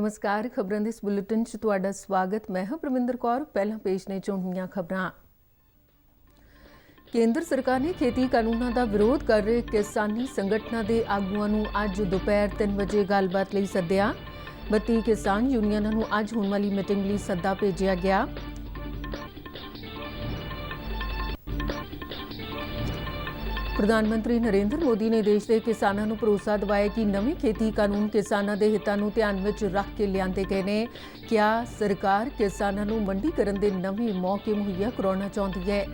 नमस्कार, खबरों के इस बुलेटिन च तुहाडा स्वागत। मैं हां परमिंदर कौर। पहला पेश ने चुनियां खबरां। केंद्र सरकार ने खेती कानूनों का विरोध कर रहे किसानी संगठनों के आगुआं नूं अज दोपहर 3 बजे गलबात लई सद्दिया। 32 किसान यूनियनां नूं अज होण वाली मीटिंग लई सद्दा भेजिया गया। प्रधानमंत्री नरेंद्र मोदी ने देश के किसानों को भरोसा दिवाया कि नवे खेती कानून किसानों के हितों को ध्यान में रख के लियाते गए ने। क्या सरकार किसानों को मंडीकरण के नवे मौके मुहैया करवाना चाहती है।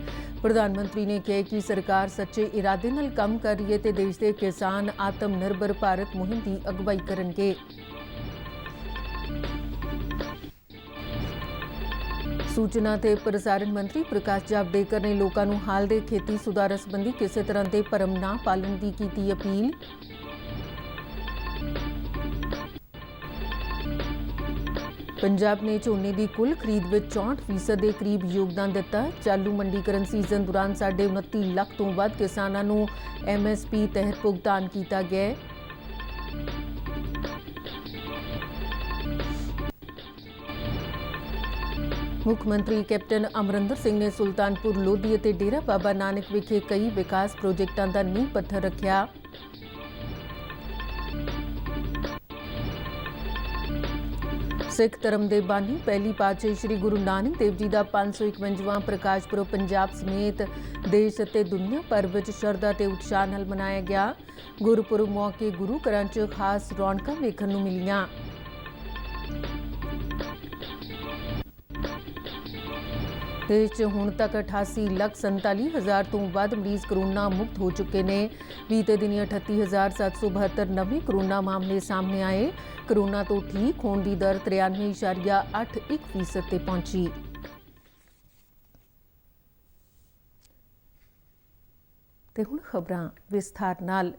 प्रधानमंत्री ने कहा कि सरकार सच्चे इरादे नाल काम कर रही है तो देश के किसान आत्मनिर्भर भारत मुहिम की अगवाई करेंगे। सूचना ते प्रसारण मंत्री प्रकाश जावड़ेकर ने लोगों को हाल के खेती सुधार संबंधी किसी तरह के भरम ना पालन की की अपील। पंजाब ने झोने की कुल खरीद में 64% के करीब योगदान दिता। चालू मंडीकरण सीजन दौरान 29 लाख तो वध किसानों को MSP तहत भुगतान किया गया। मुख्यमंत्री कैप्टन अमरिंदर सिंह ने सुल्तानपुर लोधी और डेरा बाबा नानक विखे कई विकास प्रोजेक्टों का नींह पत्थर रखा। सिख धर्म के बानी पहली पातशाही श्री गुरु नानक देव जी का 551वां प्रकाश पुरब पंजाब समेत देश और दुनिया भर में श्रद्धा ते उत्साह नाल मनाया गया। गुरपुरब मौके गुरु घरां च खास रौनकां वेखण नूं मिलियां। देश च हुण तक 88,47,000 तो वध मरीज कोरोना मुक्त हो चुके हैं। बीते दिन 38,772 नवे कोरोना मामले सामने आए। कोरोना तो ठीक होने की दर 93.81% ते पहुंची। ते हुण खबरां विस्तार नाल।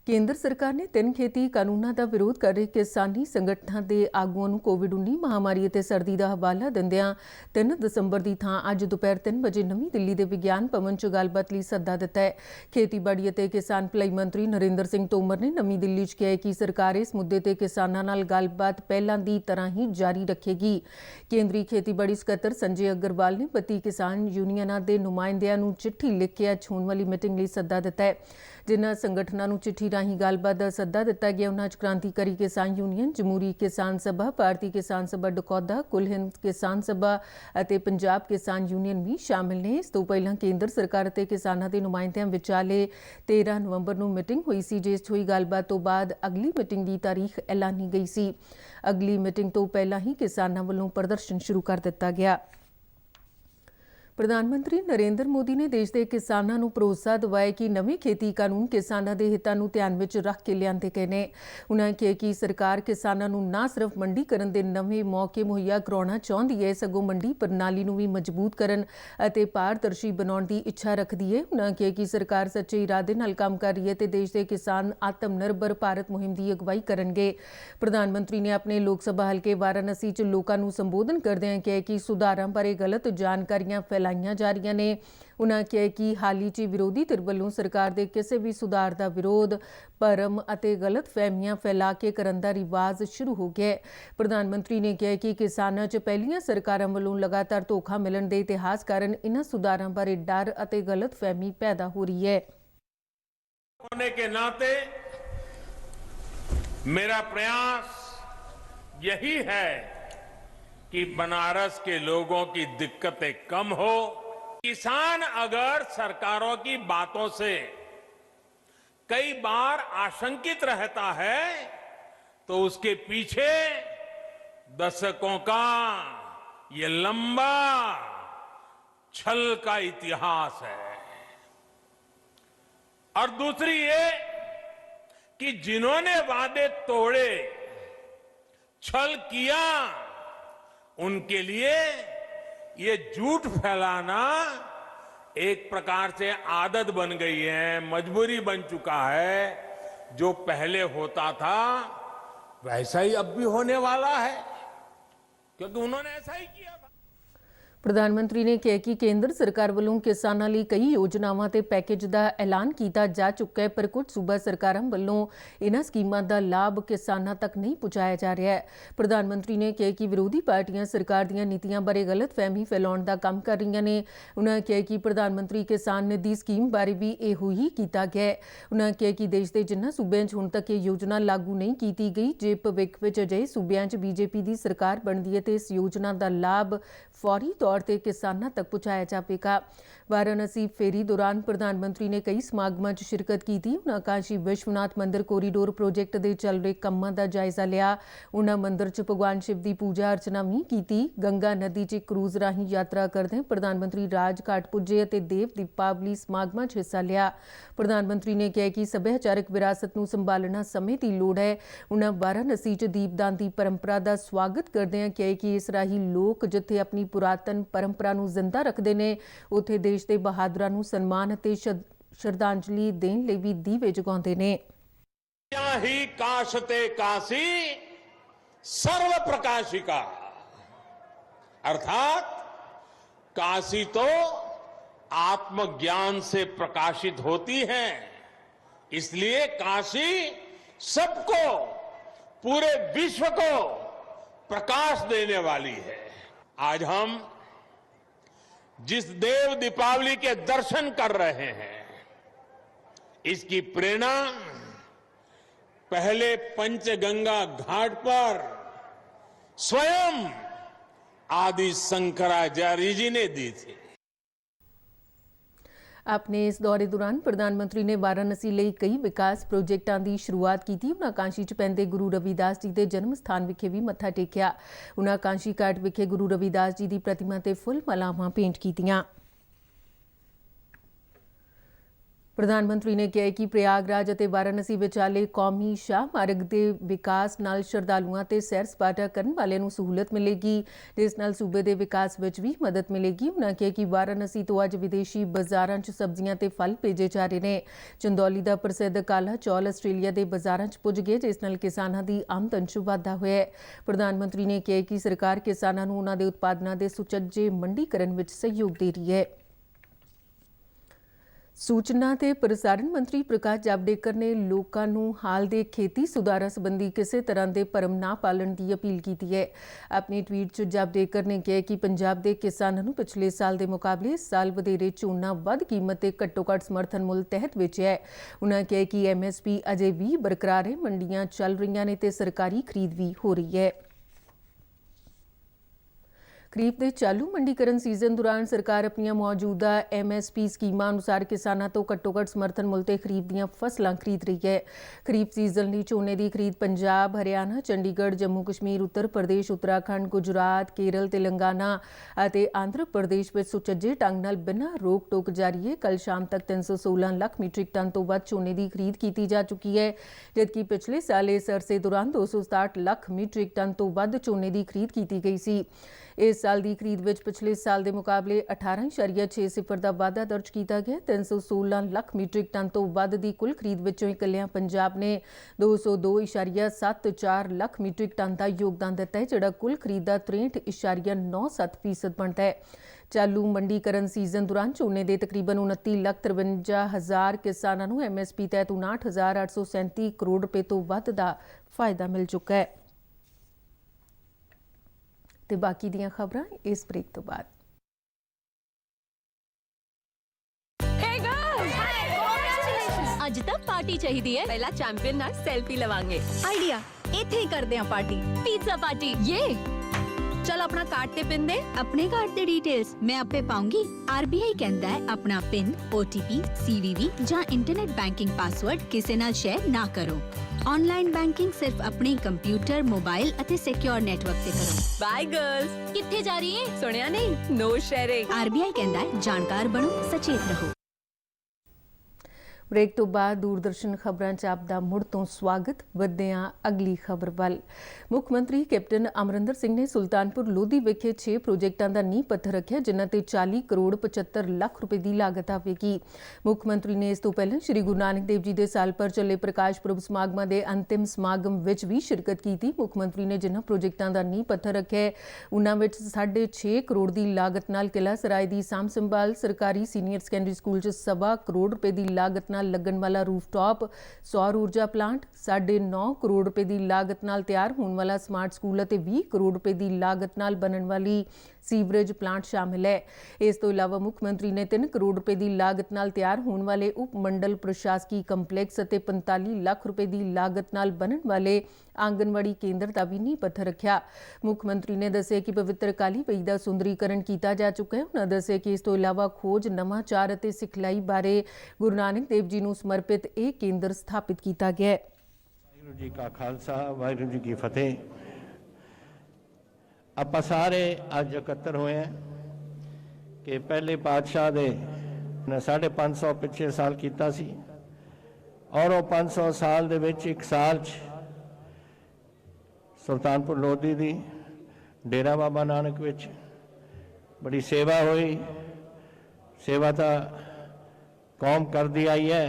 केंद्र सरकार ने 3 खेती कानूनों का विरोध कर रहे किसानी संगठनों के आगुआं नूं कोविड-19 महामारी ते सर्दी का हवाला दिंदियां 3 दसंबर की थां अज दोपहर 3 बजे नवी दिल्ली के विज्ञान भवन च गलबात लई सद्दा दिता है। खेतीबाड़ी ते किसान भलाई मंत्री नरेंद्र सिंह तोमर ने नवी दिल्ली च कहा कि सरकार इस मुद्दे ते किसानां नाल गलबात पहलां दी तरह ही जारी रखेगी। केंद्रीय खेतीबाड़ी सकत्तर संजय अग्रवाल ने 32 किसान यूनियनां के नुमाइंदियां नूं चिट्ठी लिख के अज होण वाली मीटिंग लई सद्दा दिता है। जिन्हां संगठनां नूं चिट्ठी राही गलबात का सद्दा दिता गया उन्हां च क्रांतिकारी किसान यूनियन, जमहूरी किसान सभा, भारतीय किसान सभा डकौदा, कुल हिंद किसान सभा और पंजाब किसान यूनियन भी शामिल ने। इस तो पहलां केंद्र सरकार ते किसानां दे नुमाइंदियां विचाले 13 नवंबर नूं मीटिंग हुई सी, जिस होई गलबात तो बाद अगली मीटिंग की तारीख ऐलानी गई सी। अगली मीटिंग तो पहलां ही किसानां वल्लों प्रदर्शन शुरू कर दिता गया। प्रधानमंत्री नरेंद्र मोदी ने देश के किसानों को भरोसा दिवाया कि नवे खेती कानून किसानों के हितों को ध्यान में रख के लियाते गए हैं। उन्होंने कहा कि सरकार किसानों को न सिर्फ मंडीकरण के नवे मौके मुहैया करवाना चाहती है, सगों मंडी प्रणाली को भी मजबूत करन अते पारदर्शी बनाने की इच्छा रखती है। उन्होंने कहा कि सरकार सच्चे इरादे नाल काम कर रही है तो देश के किसान आत्मनिर्भर भारत मुहिम की अगवाई करेंगे। प्रधानमंत्री ने अपने लोक सभा हल्के वाराणसी च लोगों को संबोधन करदे कहा कि सुधारों बारे गलत जानकारियां फैलाईयां जा रही ने। उन्होंने कहा कि हाल ही च विरोधी धिर वल्लों सरकार के किसी भी सुधार का विरोध भरम अते गलत फहमियां फैला के करन दा रिवाज शुरू हो गया है। प्रधानमंत्री ने कहा कि किसानों च पहलियां सरकारों वल्लों लगातार धोखा मिलण के इतिहास कारण इन्हां सुधारों बारे डर अते गलत फहमी पैदा हो रही है। होने के नाते मेरा प्रयास यही है कि बनारस के लोगों की दिक्कतें कम हो। किसान अगर सरकारों की बातों से कई बार आशंकित रहता है तो उसके पीछे दशकों का ये लंबा छल का इतिहास है। और दूसरी ये कि जिन्होंने वादे तोड़े, छल किया, उनके लिए ये झूठ फैलाना एक प्रकार से आदत बन गई है, मजबूरी बन चुका है। जो पहले होता था वैसा ही अब भी होने वाला है, क्योंकि उन्होंने ऐसा ही किया था। ਪ੍ਰਧਾਨ ਮੰਤਰੀ ਨੇ ਕਿਹਾ ਕਿ ਕੇਂਦਰ ਸਰਕਾਰ ਵੱਲੋਂ ਕਿਸਾਨਾਂ ਲਈ ਕਈ ਯੋਜਨਾਵਾਂ ਤੇ ਪੈਕੇਜ ਦਾ ਐਲਾਨ ਕੀਤਾ ਜਾ ਚੁੱਕਾ ਹੈ, ਪਰ ਕੁਝ ਸੂਬਾ ਸਰਕਾਰਾਂ ਵੱਲੋਂ ਇਹਨਾਂ ਸਕੀਮਾਂ ਦਾ ਲਾਭ ਕਿਸਾਨਾਂ ਤੱਕ ਨਹੀਂ ਪਹੁੰਚਾਇਆ ਜਾ ਰਿਹਾ ਹੈ। ਪ੍ਰਧਾਨ ਮੰਤਰੀ ਨੇ ਕਿਹਾ ਕਿ ਵਿਰੋਧੀ ਪਾਰਟੀਆਂ ਸਰਕਾਰ ਦੀਆਂ ਨੀਤੀਆਂ ਬਾਰੇ ਗਲਤਫਹਿਮੀ ਫੈਲਾਉਣ ਦਾ ਕੰਮ ਕਰ ਰਹੀਆਂ ਨੇ। ਉਨ੍ਹਾਂ ਕਿਹਾ ਕਿ ਪ੍ਰਧਾਨ ਮੰਤਰੀ ਕਿਸਾਨ ਨਿਧੀ ਸਕੀਮ ਬਾਰੇ ਵੀ ਇਹੋ ਹੀ ਕੀਤਾ ਗਿਆ ਹੈ। ਉਨ੍ਹਾਂ ਕਿਹਾ ਕਿ ਦੇਸ਼ ਦੇ ਜਿਨ੍ਹਾਂ ਸੂਬਿਆਂ 'ਚ ਹੁਣ ਤੱਕ ਇਹ ਯੋਜਨਾ ਲਾਗੂ ਨਹੀਂ ਕੀਤੀ ਗਈ, ਜੇ ਭਵਿੱਖ ਵਿੱਚ ਅਜਿਹੇ ਸੂਬਿਆਂ 'ਚ ਬੀਜੇਪੀ ਦੀ ਸਰਕਾਰ ਬਣਦੀ ਹੈ ਤੇ ਇਸ ਯੋਜਨਾ ਦਾ ਲਾਭ फौरी तौर पर किसानों तक पहुँचाया जाएगा। वाराणसी फेरी दौरान प्रधानमंत्री ने कई समागमों में शिरकत की थी। उन्होंने काशी विश्वनाथ मंदिर कोरीडोर प्रोजेक्ट के चल रहे कामों का जायजा लिया। उन्होंने मंदिर च भगवान शिव की पूजा अर्चना भी की। गंगा नदी च क्रूज राही यात्रा करते प्रधानमंत्री राजघाट पुजे और देव दीपावली समागमों में हिस्सा लिया। प्रधानमंत्री ने कहा कि सभ्याचारक विरासत को संभालना समय की लोड़ है। उन्होंने वाराणसी च दीपदान की परंपरा का स्वागत करदे कहा कि इस राही लोग जिथे अपनी पुरातन परंपरा नूं जिंदा रखते हैं, उत्थे देश के बहादुरां नूं सन्मान ते श्रद्धांजलि देण लई भी दीवे जगाउंदे ने। ही काशते काशी सर्व प्रकाशिका, अर्थात काशी तो आत्मज्ञान से प्रकाशित होती है, इसलिए काशी सबको, पूरे विश्व को प्रकाश देने वाली है। आज हम जिस देव दीपावली के दर्शन कर रहे हैं, इसकी प्रेरणा पहले पंचगंगा घाट पर स्वयं आदि शंकराचार्य जी ने दी थी। अपने इस दौरे दौरान प्रधानमंत्री ने वाराणसी ਲਈ कई विकास प्रोजेक्टां की शुरुआत की। उन्होंने काशी च पैंदे गुरु रविदास जी के जन्म स्थान विखे भी मत्था टेकिया। उन्होंने काशी घाट विखे गुरु रविदास जी की प्रतिमा ते फुल मालावां भेंट कीतियां। प्रधानमंत्री ने कहा कि प्रयागराज और वाराणसी विचाले कौमी शाह मार्ग के विकास नाल श्रद्धालुओं ते सैर सपाटा करने वाले नूं सहूलत मिलेगी, जिस नाल सूबे के विकास में भी मदद मिलेगी। उन्होंने कहा कि वाराणसी तो अज विदेशी बाजारों च सब्जियां ते फल भेजे जा रहे हैं। चंदौली का प्रसिद्ध काला चौल आस्ट्रेलिया के बाजारों च पुज गए, जिस नाल किसानों की आमदन च वाधा होया है। प्रधानमंत्री ने कहा कि सरकार किसानों नूं उन्हां दे उत्पादनां दे सुचज्जे मंडीकरण विच सहयोग दे रही है। सूचना ते प्रसारण मंत्री प्रकाश जावड़ेकर ने लोगों को हाल के खेती सुधारों संबंधी किसी तरह के भरम ना पालन की अपील की है। अपने ट्वीट च जावड़ेकर ने कहा कि पंजाब के किसानों को पिछले साल के मुकाबले इस साल वधेरे झोना वध कीमत ते घट्टो घट्ट समर्थन मुल तहत बेचिया है। उन्होंने कहा कि MSP अजे भी बरकरार है, मंडियां चल रही ने ते सरकारी खरीद भी हो रही है। खरीफ के चालू मंडीकरण सीजन दौरान सरकार अपन मौजूदा MSP स्कीमां अनुसार किसानों तो घट्टो घट्ट समर्थन मुल ते खरीफ दीयां फसलां खरीद रही है। खरीफ सीजन लई झोने की खरीद पंजाब, हरियाणा, चंडीगढ़, जम्मू कश्मीर, उत्तर प्रदेश, उत्तराखंड, गुजरात, केरल, तेलंगाना और आंध्र प्रदेश में सुचज्जे ढंग नाल बिना रोक टोक जारी है। कल शाम तक 316 लाख मीट्रिक टन तो वध झोने की खरीद की जा चुकी है, जबकि पिछले साल इस अरसे दौरान 267 लाख मीट्रिक टन तो वध झोने की खरीद की गई सी। इस साल की खरीद में पिछले साल के मुकाबले 18.60 का वाधा दर्ज किया गया। 316 लाख मीट्रिक टन तो वध की कुल खरीद विचों इकल्लियां पंजाब ने 202.74 लाख मीट्रिक टन का योगदान दिता है, जिहड़ा कुल खरीद का 63.97% बनता है। चालू मंडीकरण सीजन दौरान झोने के तकरीबन 29,53,000 किसानों को MSP तहत 59,837 करोड़ रुपए तो वध का फायदा मिल चुका है। ते बाकी दियां खबरां इस ब्रेक तो बाद। ਅੱਜ ਤਾਂ ਪਾਰਟੀ ਚਾਹੀਦੀ ਹੈ। ਪਹਿਲਾਂ ਚੈਂਪੀਅਨ ਨਾਲ ਸੈਲਫੀ ਲਵਾਂਗੇ। ਆਈਡੀਆ ਇੱਥੇ ਹੀ ਕਰਦੇ ਆਂ ਪਾਰਟੀ। ਪੀਜ਼ਾ ਪਾਰਟੀ ये चल अपना कार्ड ते पिन दे। अपने कार्ड ते डिटेल्स मैं आपे पाऊंगी। RBI कहता है अपना पिन, OTP, CVV ਜਾਂ इंटरनेट बैंकिंग पासवर्ड किसी नाल शेयर ना करो। ऑनलाइन बैंकिंग सिर्फ अपने कंप्यूटर, मोबाइल ਅਤੇ सिक्योर नेटवर्क ते करो। Bye girls. किथे जा रही है? सुनिया नहीं? No sharing. RBI कहता है जानकार बनो, सचेत रहो। ਬ੍ਰੇਕ ਤੋਂ ਬਾਅਦ ਦੂਰਦਰਸ਼ਨ ਖਬਰਾਂ 'ਚ ਆਪ ਦਾ ਮੁੜ ਤੋਂ ਸਵਾਗਤ। ਵਧਦੇ ਹਾਂ ਅਗਲੀ ਖਬਰ ਵੱਲ। ਮੁੱਖ ਮੰਤਰੀ ਕੈਪਟਨ ਅਮਰਿੰਦਰ ਸਿੰਘ ਨੇ ਸੁਲਤਾਨਪੁਰ ਲੋਧੀ ਵਿਖੇ 6 ਪ੍ਰੋਜੈਕਟਾਂ ਦਾ ਨੀਂਹ ਪੱਥਰ ਰੱਖਿਆ, ਜਿਨ੍ਹਾਂ ਤੇ 40 ਕਰੋੜ 75 ਲੱਖ ਰੁਪਏ ਦੀ ਲਾਗਤ ਆਵੇਗੀ। ਮੁੱਖ ਮੰਤਰੀ ਨੇ ਇਸ ਤੋਂ ਪਹਿਲਾਂ ਸ੍ਰੀ ਗੁਰੂ ਨਾਨਕ ਦੇਵ ਜੀ ਦੇ ਸਾਲ ਭਰ ਚੱਲੇ ਪ੍ਰਕਾਸ਼ ਪੁਰਬ ਸਮਾਗਮਾਂ ਦੇ ਅੰਤਿਮ ਸਮਾਗਮ ਵਿੱਚ ਵੀ ਸ਼ਿਰਕਤ ਕੀਤੀ। ਮੁੱਖ ਮੰਤਰੀ ਨੇ ਜਿਨ੍ਹਾਂ ਪ੍ਰੋਜੈਕਟਾਂ ਦਾ ਨੀਂਹ ਪੱਥਰ ਰੱਖਿਆ, ਉਨ੍ਹਾਂ ਵਿੱਚ 6.5 ਕਰੋੜ ਦੀ ਲਾਗਤ ਨਾਲ ਕਿਲ੍ਹਾ ਸਰਾਏ ਦੀ ਸਾਂਭ ਸੰਭਾਲ, ਸਰਕਾਰੀ ਸੀਨੀਅਰ ਸੈਕੰਡਰੀ ਸਕੂਲ 'ਚ 1.25 ਕਰੋੜ ਰੁਪਏ ਦੀ ਲਾਗਤ ਨਾਲ ਲੱਗਣ ਵਾਲਾ ਰੂਫਟਾਪ ਸੌਰ ਊਰਜਾ ਪਲਾਂਟ, 9.5 ਕਰੋੜ ਰੁਪਏ ਦੀ ਲਾਗਤ ਨਾਲ ਤਿਆਰ ਹੋਣ ਵਾਲਾ ਸਮਾਰਟ ਸਕੂਲ ਅਤੇ 20 ਕਰੋੜ ਰੁਪਏ ਦੀ ਲਾਗਤ ਨਾਲ ਬਣਨ ਵਾਲੀ ਸੀਵਰੇਜ ਪਲਾਂਟ ਸ਼ਾਮਿਲ ਹੈ। ਇਸ ਤੋਂ ਇਲਾਵਾ ਮੁੱਖ ਮੰਤਰੀ ਨੇ 3 ਕਰੋੜ ਰੁਪਏ ਦੀ ਲਾਗਤ ਨਾਲ ਤਿਆਰ ਹੋਣ ਵਾਲੇ ਉਪ ਮੰਡਲ ਪ੍ਰਸ਼ਾਸਕੀ ਕੰਪਲੈਕਸ ਅਤੇ 45 ਲੱਖ ਰੁਪਏ ਦੀ ਲਾਗਤ ਨਾਲ ਬਣਨ ਵਾਲੇ ਆਂਗਨਵਾੜੀ ਕੇਂਦਰ ਦਾ ਵੀ ਨੀਂਹ ਪੱਥਰ ਰੱਖਿਆ। ਮੁੱਖ ਮੰਤਰੀ ਨੇ ਦੱਸਿਆ ਕਿ ਪਵਿੱਤਰ ਕਾਲੀ ਪਈ ਦਾ ਸੁੰਦਰੀਕਰਨ ਕੀਤਾ ਜਾ ਚੁੱਕਾ ਹੈ। ਉਨ੍ਹਾਂ ਦੱਸਿਆ ਕਿ ਇਸ ਤੋਂ ਇਲਾਵਾ ਖੋਜ, ਨਵਾਚਾਰ ਅਤੇ ਸਿਖਲਾਈ ਬਾਰੇ ਗੁਰੂ ਨਾਨਕ ਦੇਵ ਜੀ ਨੂੰ ਸਮਰਪਿਤ ਇਹ ਕੇਂਦਰ ਸਥਾਪਿਤ ਕੀਤਾ ਗਿਆ ਹੈ। ਵਾਹਿਗੁਰੂ ਜੀ ਕਾ ਖਾਲਸਾ, ਵਾਹਿਗੁਰੂ ਜੀ ਕੀ ਫਤਿਹ। ਆਪਾਂ ਸਾਰੇ ਅੱਜ ਇਕੱਤਰ ਹੋਏ ਹਾਂ ਕਿ ਪਹਿਲੇ ਪਾਤਸ਼ਾਹ ਦੇ 550 ਪਿਛਲੇ ਸਾਲ ਕੀਤਾ ਸੀ, ਔਰ ਉਹ 500 ਸਾਲ ਦੇ ਵਿੱਚ ਇੱਕ ਸਾਲ 'ਚ ਸੁਲਤਾਨਪੁਰ ਲੋਧੀ ਦੀ ਡੇਰਾ ਬਾਬਾ ਨਾਨਕ ਵਿੱਚ ਬੜੀ ਸੇਵਾ ਹੋਈ। ਸੇਵਾ ਤਾਂ ਕੌਮ ਕਰਦੀ ਆਈ ਹੈ,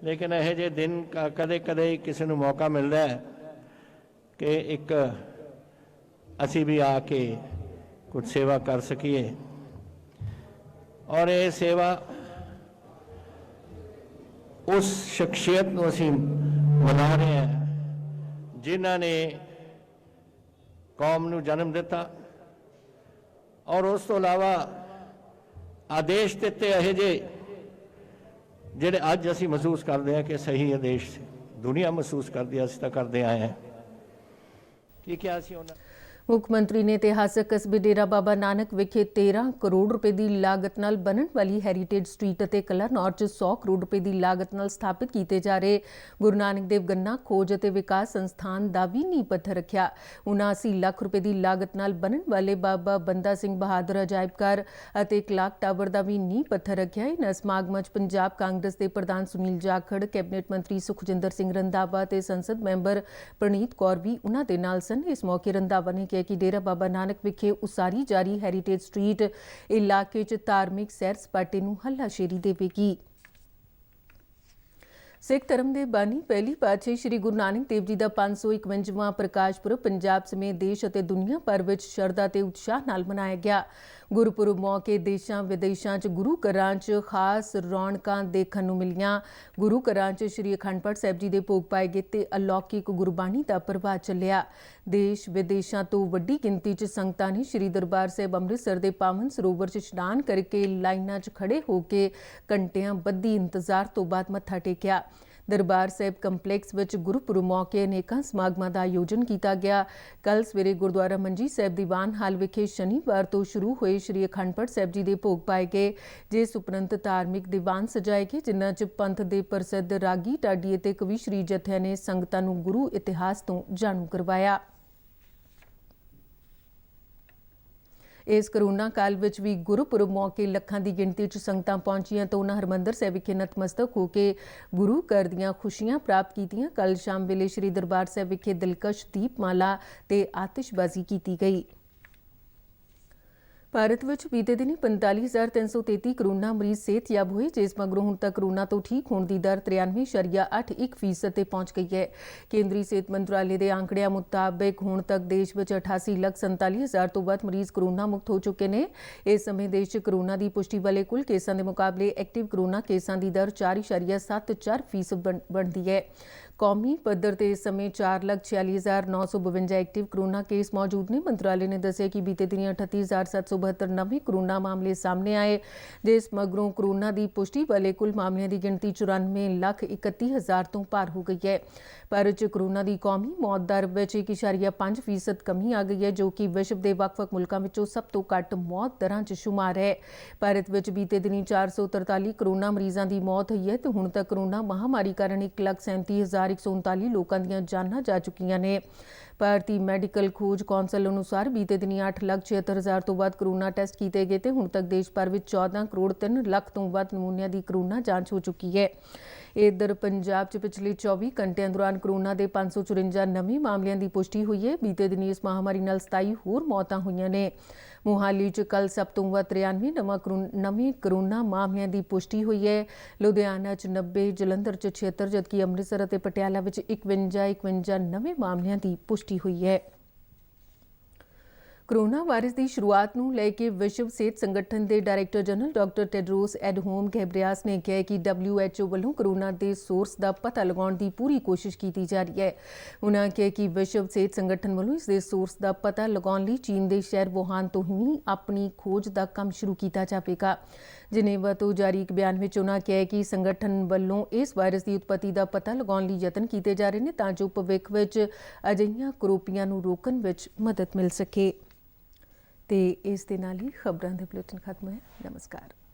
ਲੇਕਿਨ ਇਹੋ ਜਿਹੇ ਦਿਨ ਕਦੇ ਕਦੇ ਕਿਸੇ ਨੂੰ ਮੌਕਾ ਮਿਲਦਾ ਹੈ ਕਿ ਇੱਕ ਅਸੀਂ ਵੀ ਆ ਕੇ ਕੁਝ ਸੇਵਾ ਕਰ ਸਕੀਏ। ਔਰ ਇਹ ਸੇਵਾ ਉਸ ਸ਼ਖਸੀਅਤ ਨੂੰ ਅਸੀਂ ਮਨਾ ਰਹੇ ਹਾਂ ਜਿਨ੍ਹਾਂ ਨੇ ਕੌਮ ਨੂੰ ਜਨਮ ਦਿੱਤਾ, ਔਰ ਉਸ ਤੋਂ ਇਲਾਵਾ ਆਦੇਸ਼ ਦਿੱਤੇ ਇਹੋ ਜਿਹੇ ਜਿਹੜੇ ਅੱਜ ਅਸੀਂ ਮਹਿਸੂਸ ਕਰਦੇ ਹਾਂ ਕਿ ਸਹੀ ਆਦੇਸ਼ ਸੀ। ਦੁਨੀਆ ਮਹਿਸੂਸ ਕਰਦੀ, ਅਸੀਂ ਤਾਂ ਕਰਦੇ ਆਏ ਹਾਂ। ਕੀ ਕਿਹਾ ਸੀ ਉਹਨਾਂ? ਮੁੱਖ ਮੰਤਰੀ ਨੇ ਇਤਿਹਾਸਕ ਕਸਬੇ ਡੇਰਾ ਬਾਬਾ ਨਾਨਕ ਵਿਖੇ 13 ਕਰੋੜ ਰੁਪਏ ਦੀ ਲਾਗਤ ਨਾਲ ਬਣਨ ਵਾਲੀ ਹੈਰੀਟੇਜ ਸਟਰੀਟ ਅਤੇ ਕਲਾਨੌਰ 'ਚ 100 ਕਰੋੜ ਰੁਪਏ ਦੀ ਲਾਗਤ ਨਾਲ ਸਥਾਪਿਤ ਕੀਤੇ ਜਾ ਰਹੇ ਗੁਰੂ ਨਾਨਕ ਦੇਵ ਗੰਨਾ ਖੋਜ ਅਤੇ ਵਿਕਾਸ ਸੰਸਥਾਨ ਦਾ ਵੀ ਨੀਂਹ ਪੱਥਰ ਰੱਖਿਆ। 79 ਲੱਖ ਰੁਪਏ ਦੀ ਲਾਗਤ ਨਾਲ ਬਣਨ ਵਾਲੇ ਬਾਬਾ ਬੰਦਾ ਸਿੰਘ ਬਹਾਦਰ ਅਜਾਇਬ ਘਰ ਅਤੇ ਕਲਾਕ ਟਾਵਰ ਦਾ ਵੀ ਨੀਂਹ ਪੱਥਰ ਰੱਖਿਆ। ਇਹਨਾਂ ਸਮਾਗਮਾਂ 'ਚ ਪੰਜਾਬ ਕਾਂਗਰਸ ਦੇ ਪ੍ਰਧਾਨ ਸੁਨੀਲ ਜਾਖੜ, ਕੈਬਨਿਟ ਮੰਤਰੀ ਸੁਖਜਿੰਦਰ ਸਿੰਘ ਰੰਧਾਵਾ ਤੇ ਸੰਸਦ ਮੈਂਬਰ ਪ੍ਰਨੀਤ ਕੌਰ ਵੀ ਉਨ੍ਹਾਂ ਦੇ ਨਾਲ ਸਨ। ਇਸ ਮੌਕੇ ਰੰਧਾਵਾ ਨੇ ਕਿ ਡੇਰਾ ਬਾਬਾ ਨਾਨਕ ਵਿਖੇ ਉਸਾਰੀ ਜਾਰੀ ਹੈਰੀਟੇਜ ਸਟਰੀਟ ਇਲਾਕੇ 'ਚ ਧਾਰਮਿਕ ਸੈਰ ਸਪਾਟੇ ਨੂੰ ਹੱਲਾਸ਼ੇਰੀ ਦੇਵੇਗੀ। ਸਿੱਖ ਧਰਮ ਦੇ ਬਾਨੀ ਪਹਿਲੀ ਪਾਤਸ਼ਾਹੀ ਸ੍ਰੀ ਗੁਰੂ ਨਾਨਕ ਦੇਵ ਜੀ ਦਾ 551ਵਾਂ ਪ੍ਰਕਾਸ਼ ਪੁਰਬ ਪੰਜਾਬ ਸਮੇਤ ਦੇਸ਼ ਅਤੇ ਦੁਨੀਆ ਭਰ ਵਿੱਚ ਸ਼ਰਧਾ ਤੇ ਉਤਸ਼ਾਹ ਨਾਲ ਮਨਾਇਆ ਗਿਆ। ਗੁਰਪੁਰਬ ਮੌਕੇ ਦੇਸ਼ਾਂ ਵਿਦੇਸ਼ਾਂ 'ਚ ਗੁਰੂ ਘਰਾਂ 'ਚ ਖਾਸ ਰੌਣਕਾਂ ਦੇਖਣ ਨੂੰ ਮਿਲੀਆਂ। ਗੁਰੂ ਘਰਾਂ 'ਚ ਸ੍ਰੀ ਅਖੰਡ ਪਾਠ ਸਾਹਿਬ ਜੀ ਦੇ ਭੋਗ ਪਾਏ ਗਏ ਤੇ ਅਲੌਕਿਕ ਗੁਰਬਾਣੀ ਦਾ ਪ੍ਰਵਾਹ ਚੱਲਿਆ। ਦੇਸ਼ ਵਿਦੇਸ਼ਾਂ ਤੋਂ ਵੱਡੀ ਗਿਣਤੀ 'ਚ ਸੰਗਤਾਂ ਨੇ ਸ੍ਰੀ ਦਰਬਾਰ ਸਾਹਿਬ ਅੰਮ੍ਰਿਤਸਰ ਦੇ ਪਾਵਨ ਸਰੋਵਰ 'ਚ ਇਸ਼ਨਾਨ ਕਰਕੇ ਲਾਈਨਾਂ 'ਚ ਖੜੇ ਹੋ ਕੇ ਘੰਟਿਆਂ ਬੱਧੀ ਇੰਤਜ਼ਾਰ ਤੋਂ ਬਾਅਦ ਮੱਥਾ ਟੇਕਿਆ। ਦਰਬਾਰ ਸਾਹਿਬ ਕੰਪਲੈਕਸ ਵਿੱਚ ਗੁਰਪੁਰਬ ਮੌਕੇ ਅਨੇਕਾਂ ਸਮਾਗਮਾਂ ਦਾ ਆਯੋਜਨ ਕੀਤਾ ਗਿਆ। ਕੱਲ੍ਹ ਸਵੇਰੇ ਗੁਰਦੁਆਰਾ ਮੰਜੀ ਸਾਹਿਬ ਦੀਵਾਨ ਹਾਲ ਵਿਖੇ ਸ਼ਨੀਵਾਰ ਤੋਂ ਸ਼ੁਰੂ ਹੋਏ ਸ੍ਰੀ ਅਖੰਡ ਪਾਠ ਸਾਹਿਬ ਜੀ ਦੇ ਭੋਗ ਪਾਏ ਗਏ, ਜਿਸ ਉਪਰੰਤ ਧਾਰਮਿਕ ਦੀਵਾਨ ਸਜਾਏ ਗਏ, ਜਿਨ੍ਹਾਂ 'ਚ ਪੰਥ ਦੇ ਪ੍ਰਸਿੱਧ ਰਾਗੀ, ਢਾਡੀ ਅਤੇ ਕਵੀਸ਼ਰੀ ਜਥਿਆਂ ਨੇ ਸੰਗਤਾਂ ਨੂੰ ਗੁਰੂ ਇਤਿਹਾਸ ਤੋਂ ਜਾਣੂ ਕਰਵਾਇਆ। ਇਸ ਕਰੋਨਾ ਕਾਲ ਵਿੱਚ ਵੀ ਗੁਰਪੁਰਬ ਮੌਕੇ ਲੱਖਾਂ ਦੀ ਗਿਣਤੀ 'ਚ ਸੰਗਤਾਂ ਪਹੁੰਚੀਆਂ ਤਾਂ ਉਹਨਾਂ ਹਰਿਮੰਦਰ ਸਾਹਿਬ ਵਿਖੇ ਨਤਮਸਤਕ ਹੋ ਕੇ ਗੁਰੂ ਘਰ ਦੀਆਂ ਖੁਸ਼ੀਆਂ ਪ੍ਰਾਪਤ ਕੀਤੀਆਂ। ਕੱਲ੍ਹ ਸ਼ਾਮ ਵੇਲੇ ਸ੍ਰੀ ਦਰਬਾਰ ਸਾਹਿਬ ਵਿਖੇ ਦਿਲਕਸ਼ ਦੀਪਮਾਲਾ ਤੇ ਆਤਿਸ਼ਬਾਜ਼ੀ ਕੀਤੀ ਗਈ। ਭਾਰਤ ਵਿੱਚ ਬੀਤੇ ਦਿਨੀ 45,333 ਕਰੋਨਾ ਮਰੀਜ਼ ਸਿਹਤਯਾਬ ਹੋਏ, ਜਿਸ ਮਗਰੋਂ ਹੁਣ ਤੱਕ ਕਰੋਨਾ ਤੋਂ ਠੀਕ ਹੋਣ ਦੀ ਦਰ 93.81% ਤੇ ਪਹੁੰਚ ਗਈ ਹੈ। ਕੇਂਦਰੀ ਸਿਹਤ ਮੰਤਰਾਲੇ ਦੇ ਆંકੜਿਆਂ ਮੁਤਾਬਕ ਹੁਣ ਤੱਕ ਦੇਸ਼ ਵਿੱਚ 88,47,000 ਤੋਂ ਵੱਧ ਮਰੀਜ਼ ਕਰੋਨਾ ਮੁਕਤ ਹੋ ਚੁੱਕੇ ਨੇ। ਇਸ ਸਮੇਂ ਦੇਸ਼ 'ਚ ਕਰੋਨਾ ਦੀ ਪੁਸ਼ਟੀ ਵਾਲੇ ਕੁੱਲ ਕੇਸਾਂ ਦੇ ਮੁਕਾਬਲੇ ਐਕਟਿਵ ਕਰੋਨਾ ਕੇਸਾਂ ਦੀ ਦਰ 4.74% ਬਣਦੀ ਹੈ। ਕੌਮੀ ਪੱਧਰ ਤੇ ਇਸ ਸਮੇਂ 4,46,952 ਐਕਟਿਵ ਕਰੋਨਾ ਕੇਸ ਮੌਜੂਦ ਨੇ। ਮੰਤਰਾਲੇ ਨੇ ਦੱਸਿਆ ਕਿ ਬੀਤੇ ਦਿਨੀ 38,772 ਨਵੇਂ ਕਰੋਨਾ ਮਾਮਲੇ ਸਾਹਮਣੇ ਆਏ, ਜਿਸ ਮਗਰੋਂ ਕਰੋਨਾ ਦੀ ਪੁਸ਼ਟੀ ਵਾਲੇ ਕੁੱਲ ਮਾਮਲਿਆਂ ਦੀ ਗਿਣਤੀ 94,31,000 ਤੋਂ ਪਾਰ ਹੋ ਗਈ ਹੈ। ਭਾਰਤ 'ਚ ਕਰੋਨਾ ਦੀ ਕੌਮੀ ਮੌਤ ਦਰ ਵਿੱਚ 1.5% ਕਮੀ ਆ ਗਈ ਹੈ, ਜੋ ਕਿ ਵਿਸ਼ਵ ਦੇ ਵੱਖ-ਵੱਖ ਮੁਲਕਾਂ ਵਿੱਚੋਂ ਸਭ ਤੋਂ ਘੱਟ ਮੌਤ ਦਰਾਂ 'ਚ ਸ਼ੁਮਾਰ ਹੈ। ਭਾਰਤ ਵਿੱਚ ਬੀਤੇ ਦਿਨੀ 443 ਕਰੋਨਾ ਮਰੀਜ਼ਾਂ ਦੀ ਮੌਤ ਹੋਈ ਹੈ ਤੇ ਹੁਣ ਤੱਕ ਕਰੋਨਾ ਮਹਾਮਾਰੀ ਕਾਰਨ 1,37,000 1,139 ਲੋਕਾਂ ਦੀਆਂ ਜਾਨਾਂ ਜਾ ਚੁੱਕੀਆਂ ਨੇ। ਭਾਰਤੀ ਮੈਡੀਕਲ ਖੋਜ ਕੌਂਸਲ ਅਨੁਸਾਰ ਬੀਤੇ ਦਿਨੀ 8,76,000 ਤੋਂ ਵੱਧ ਕਰੋਨਾ ਟੈਸਟ ਕੀਤੇ ਗਏ ਤੇ ਹੁਣ ਤੱਕ ਦੇਸ਼ ਭਰ ਵਿੱਚ 14 ਕਰੋੜ 3 ਲੱਖ ਤੋਂ ਵੱਧ ਨਮੂਨਿਆਂ ਦੀ ਕਰੋਨਾ ਜਾਂਚ ਹੋ ਚੁੱਕੀ ਹੈ। इधर पंजाब च पिछले 24 घंटिਆਂ ਦੌਰਾਨ ਕਰੋਨਾ ਦੇ 554 ਨਵੇਂ ਮਾਮਲਿਆਂ ਦੀ ਪੁਸ਼ਟੀ ਹੋਈ ਹੈ। ਬੀਤੇ ਦਿਨੀ ਇਸ ਮਹਾਮਾਰੀ ਨਾਲ 27 ਹੋਰ ਮੌਤਾਂ ਹੋਈਆਂ ਨੇ। ਮੋਹਾਲੀ ਚ ਕੱਲ ਸਭ ਤੋਂ ਵੱਧ 93 ਨਵੇਂ ਕਰੋਨਾ ਮਾਮਲਿਆਂ ਦੀ ਪੁਸ਼ਟੀ ਹੋਈ ਹੈ। ਲੁਧਿਆਣਾ ਚ 90, ਜਲੰਧਰ ਚ 76 ਜਦਕਿ ਅੰਮ੍ਰਿਤਸਰ ਅਤੇ ਪਟਿਆਲਾ ਵਿੱਚ 51 ਨਵੇਂ ਮਾਮਲਿਆਂ ਦੀ ਪੁਸ਼ਟੀ ਹੋਈ ਹੈ। ਕੋਰੋਨਾ ਵਾਇਰਸ ਦੀ ਸ਼ੁਰੂਆਤ ਨੂੰ ਲੈ ਕੇ ਵਿਸ਼ਵ ਸਿਹਤ ਸੰਗਠਨ ਦੇ ਡਾਇਰੈਕਟਰ ਜਨਰਲ ਡਾਕਟਰ ਟੈਡਰੋਸ ਐਡਹੋਮ ਗੈਬਰੀਆਸ ਨੇ ਕਿਹਾ ਕਿ WHO ਵੱਲੋਂ ਕੋਰੋਨਾ ਦੇ ਸੋਰਸ ਦਾ ਪਤਾ ਲਗਾਉਣ ਦੀ ਪੂਰੀ ਕੋਸ਼ਿਸ਼ ਕੀਤੀ ਜਾ ਰਹੀ ਹੈ। ਉਨ੍ਹਾਂ ਕਿਹਾ ਕਿ ਵਿਸ਼ਵ ਸਿਹਤ ਸੰਗਠਨ ਵੱਲੋਂ ਇਸ ਦੇ ਸੋਰਸ ਦਾ ਪਤਾ ਲਗਾਉਣ ਲਈ ਚੀਨ ਦੇ ਸ਼ਹਿਰ ਵੁਹਾਨ ਤੋਂ ਹੀ ਆਪਣੀ ਖੋਜ ਦਾ ਕੰਮ ਸ਼ੁਰੂ ਕੀਤਾ ਜਾਵੇਗਾ। ਜਿਨੇਵਾ ਤੋਂ ਜਾਰੀ ਇੱਕ ਬਿਆਨ ਵਿੱਚ ਉਨ੍ਹਾਂ ਕਿਹਾ ਕਿ ਸੰਗਠਨ ਵੱਲੋਂ ਇਸ ਵਾਇਰਸ ਦੀ ਉਤਪਤੀ ਦਾ ਪਤਾ ਲਗਾਉਣ ਲਈ ਯਤਨ ਕੀਤੇ ਜਾ ਰਹੇ ਨੇ ਤਾਂ ਜੋ ਭਵਿੱਖ ਵਿੱਚ ਅਜਿਹੀਆਂ ਕਰੋਪੀਆਂ ਨੂੰ ਰੋਕਣ ਵਿੱਚ ਮਦਦ ਮਿਲ ਸਕੇ। ਤੇ ਇਸ ਦੇ ਨਾਲ ਹੀ ਖਬਰਾਂ ਦੇ ਬੁਲੇਟਿਨ ਖਤਮ ਹੋਇਆ। ਨਮਸਕਾਰ।